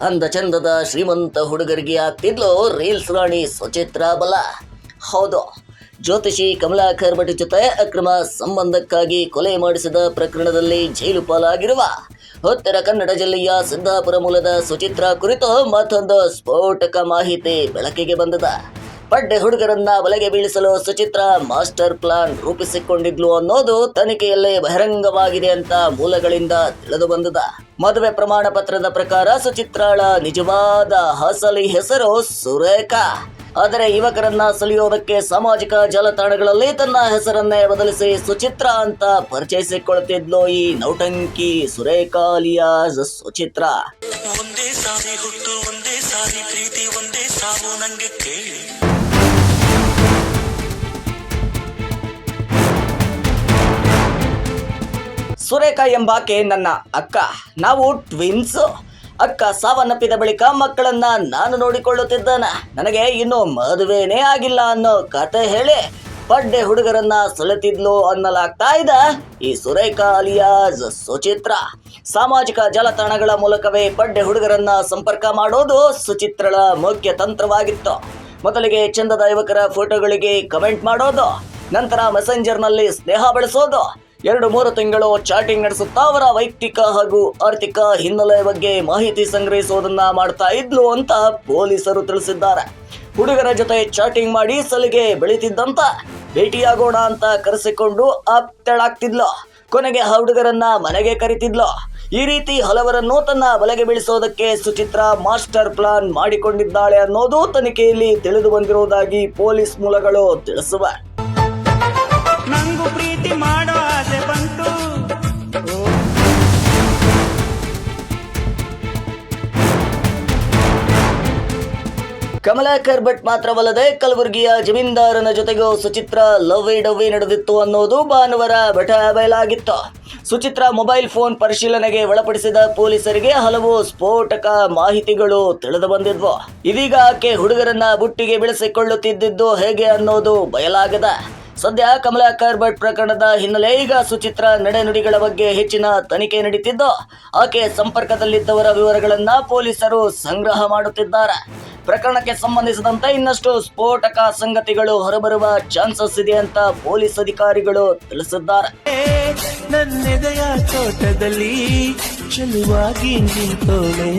ಅಂದ ಚಂದದ ಶ್ರೀಮಂತ ಹುಡುಗರಿಗೆ ಆಗ್ತಿದ್ಲು ರೀಲ್ಸ್ ರಾಣಿ ಸುಚಿತ್ರಾ ಬಲ. ಹೌದು, ಜ್ಯೋತಿಷಿ ಕಮಲಾಕರ್ ಭಟ್ ಜೊತೆ ಅಕ್ರಮ ಸಂಬಂಧಕ್ಕಾಗಿ ಕೊಲೆ ಮಾಡಿಸಿದ ಪ್ರಕರಣದಲ್ಲಿ ಜೈಲು ಪಾಲಾಗಿರುವ ಉತ್ತರ ಕನ್ನಡ ಜಿಲ್ಲೆಯ ಸಿದ್ದಾಪುರ ಮೂಲದ ಸುಚಿತ್ರಾ ಕುರಿತು ಮತ್ತೊಂದು ಸ್ಫೋಟಕ ಮಾಹಿತಿ ಬೆಳಕಿಗೆ ಬಂದಿದೆ. ಪಡ್ಡೆ ಹುಡುಗರನ್ನ ಬಲೆಗೆ ಬೀಳಿಸಲು ಸುಚಿತ್ರಾ ಮಾಸ್ಟರ್ ಪ್ಲಾನ್ ರೂಪಿಸಿಕೊಂಡಿದ್ಲು ಅನ್ನೋದು ತನಿಖೆಯಲ್ಲೇ ಬಹಿರಂಗವಾಗಿದೆ ಅಂತ ಮೂಲಗಳಿಂದ ತಿಳಿದು ಬಂದಿದೆ. ಮದುವೆ ಪ್ರಮಾಣ ಪತ್ರದ ಪ್ರಕಾರ ಸುಚಿತ್ರಾಳ ನಿಜವಾದ ಅಸಲಿ ಹೆಸರು ಸುರೇಖಾ. ಆದರೆ ಯುವಕರನ್ನ ಸೆಳೆಯೋದಕ್ಕೆ ಸಾಮಾಜಿಕ ಜಾಲತಾಣಗಳಲ್ಲಿ ತನ್ನ ಹೆಸರನ್ನೇ ಬದಲಿಸಿ ಸುಚಿತ್ರಾ ಅಂತ ಪರಿಚಯಿಸಿಕೊಳ್ತಿದ್ಲು ಈ ನೌಟಂಕಿ ಸುರೇಖಾ ಅಲಿಯಾಸ್ ಸುಚಿತ್ರಾ. ಒಂದೇ ಸಾರಿ ಹುಟ್ಟು, ಒಂದೇ ಸಾರಿ ಪ್ರೀತಿ, ಒಂದೇ ಸಾವು ನಂಗೆ ಕೇಳಿ. ಸುರೇಖಾ ಎಂಬಾಕೆ ನನ್ನ ಅಕ್ಕ. ನಾವು ಟ್ವಿನ್ಸ್. ಅಕ್ಕ ಸಾವನ್ನಪ್ಪಿದ ಬಳಿಕ ಮಕ್ಕಳನ್ನ ನಾನು ನೋಡಿಕೊಳ್ಳುತ್ತಿದ್ದಾನೆ. ನನಗೆ ಇನ್ನೂ ಮದುವೆನೇ ಆಗಿಲ್ಲ ಅನ್ನೋ ಕತೆ ಹೇಳಿ ಪಡ್ಡೆ ಹುಡುಗರನ್ನ ಸೆಳೆತಿದ್ಲು ಅನ್ನಲಾಗ್ತಾ ಇದೆ ಈ ಸುರೇಖಾ ಅಲಿಯಾಸ್ ಸುಚಿತ್ರಾ. ಸಾಮಾಜಿಕ ಜಾಲತಾಣಗಳ ಮೂಲಕವೇ ಪಡ್ಡೆ ಹುಡುಗರನ್ನ ಸಂಪರ್ಕ ಮಾಡೋದು ಸುಚಿತ್ರಳ ಮುಖ್ಯ ತಂತ್ರವಾಗಿತ್ತು. ಮೊದಲಿಗೆ ಚಂದದ ಯುವಕರ ಫೋಟೋಗಳಿಗೆ ಕಮೆಂಟ್ ಮಾಡೋದು, ನಂತರ ಮೆಸೆಂಜರ್ನಲ್ಲಿ ಸ್ನೇಹ ಬೆಳೆಸೋದು, 2-3 ತಿಂಗಳು ಚಾಟಿಂಗ್ ನಡೆಸುತ್ತಾ ಅವರ ವೈಯಕ್ತಿಕ ಹಾಗೂ ಆರ್ಥಿಕ ಹಿನ್ನೆಲೆ ಬಗ್ಗೆ ಮಾಹಿತಿ ಸಂಗ್ರಹಿಸುವುದನ್ನ ಮಾಡ್ತಾ ಇದ್ಲು ಅಂತ ಪೊಲೀಸರು ತಿಳಿಸಿದ್ದಾರೆ. ಹುಡುಗರ ಜೊತೆ ಚಾಟಿಂಗ್ ಮಾಡಿ ಸಲಿಗೆ ಬೆಳೀತಿದ್ದಂತ ಭೇಟಿಯಾಗೋಣ ಅಂತ ಕರೆಸಿಕೊಂಡು ಆಪ್ತಳಾಗ್ತಿದ್ಲು. ಕೊನೆಗೆ ಹುಡುಗರನ್ನ ಮನೆಗೆ ಕರೀತಿದ್ಲು. ಈ ರೀತಿ ಹಲವರನ್ನು ತನ್ನ ಬಲೆಗೆ ಬೀಳಿಸೋದಕ್ಕೆ ಸುಚಿತ್ರಾ ಮಾಸ್ಟರ್ ಪ್ಲಾನ್ ಮಾಡಿಕೊಂಡಿದ್ದಾಳೆ ಅನ್ನೋದು ತನಿಖೆಯಲ್ಲಿ ತಿಳಿದು ಬಂದಿರುವುದಾಗಿ ಪೊಲೀಸ್ ಮೂಲಗಳು ತಿಳಿಸಿವೆ. ನಂಗೂ ಪ್ರೀತಿ ಮಾಡೋ ಆಸೆ ಬಂತು. ಕಮಲಾಕರ್ ಭಟ್ ಮಾತ್ರವಲ್ಲದೆ ಕಲಬುರಗಿಯ ಜಮೀನ್ದಾರನ ಜೊತೆಗೂ ಸುಚಿತ್ರಾ ಲವ್ವೇ ಡವ್ವೇ ನಡೆದಿತ್ತು ಅನ್ನೋದು ಭಾನುವಾರ ಬಯಲಾಗಿತ್ತು. ಸುಚಿತ್ರಾ ಮೊಬೈಲ್ ಫೋನ್ ಪರಿಶೀಲನೆಗೆ ಒಳಪಡಿಸಿದ ಪೊಲೀಸರಿಗೆ ಹಲವು ಸ್ಫೋಟಕ ಮಾಹಿತಿಗಳು ತಿಳಿದು ಬಂದಿದ್ವು. ಇದೀಗ ಆಕೆ ಹುಡುಗರನ್ನ ಬುಟ್ಟಿಗೆ ಬೆಳೆಸಿಕೊಳ್ಳುತ್ತಿದ್ದು ಹೇಗೆ ಅನ್ನೋದು ಬಯಲಾಗಿದೆ. ಸದ್ಯ ಕಮಲಾಕರ್ ಭಟ್ ಪ್ರಕರಣದ ಹಿನ್ನೆಲೆ ಈಗ ಸುಚಿತ್ರಾ ನಡೆನುಡಿಗಳ ಬಗ್ಗೆ ಹೆಚ್ಚಿನ ತನಿಖೆ ನಡೀತಿದ್ದು ಆಕೆ ಸಂಪರ್ಕದಲ್ಲಿದ್ದವರ ವಿವರಗಳನ್ನ ಪೊಲೀಸರು ಸಂಗ್ರಹ ಮಾಡುತ್ತಿದ್ದಾರೆ. ಪ್ರಕರಣಕ್ಕೆ ಸಂಬಂಧಿಸಿದಂತೆ ಇನ್ನಷ್ಟು ಸ್ಫೋಟಕ ಸಂಗತಿಗಳು ಹೊರಬರುವ ಚಾನ್ಸಸ್ ಇದೆ ಅಂತ ಪೊಲೀಸ್ ಅಧಿಕಾರಿಗಳು ತಿಳಿಸಿದ್ದಾರೆ. ನನ್ನೆದೆಯ ತೋಟದಲ್ಲಿ ಚೆಲುವಾಗಿ ನಿಂತೋಳೆ.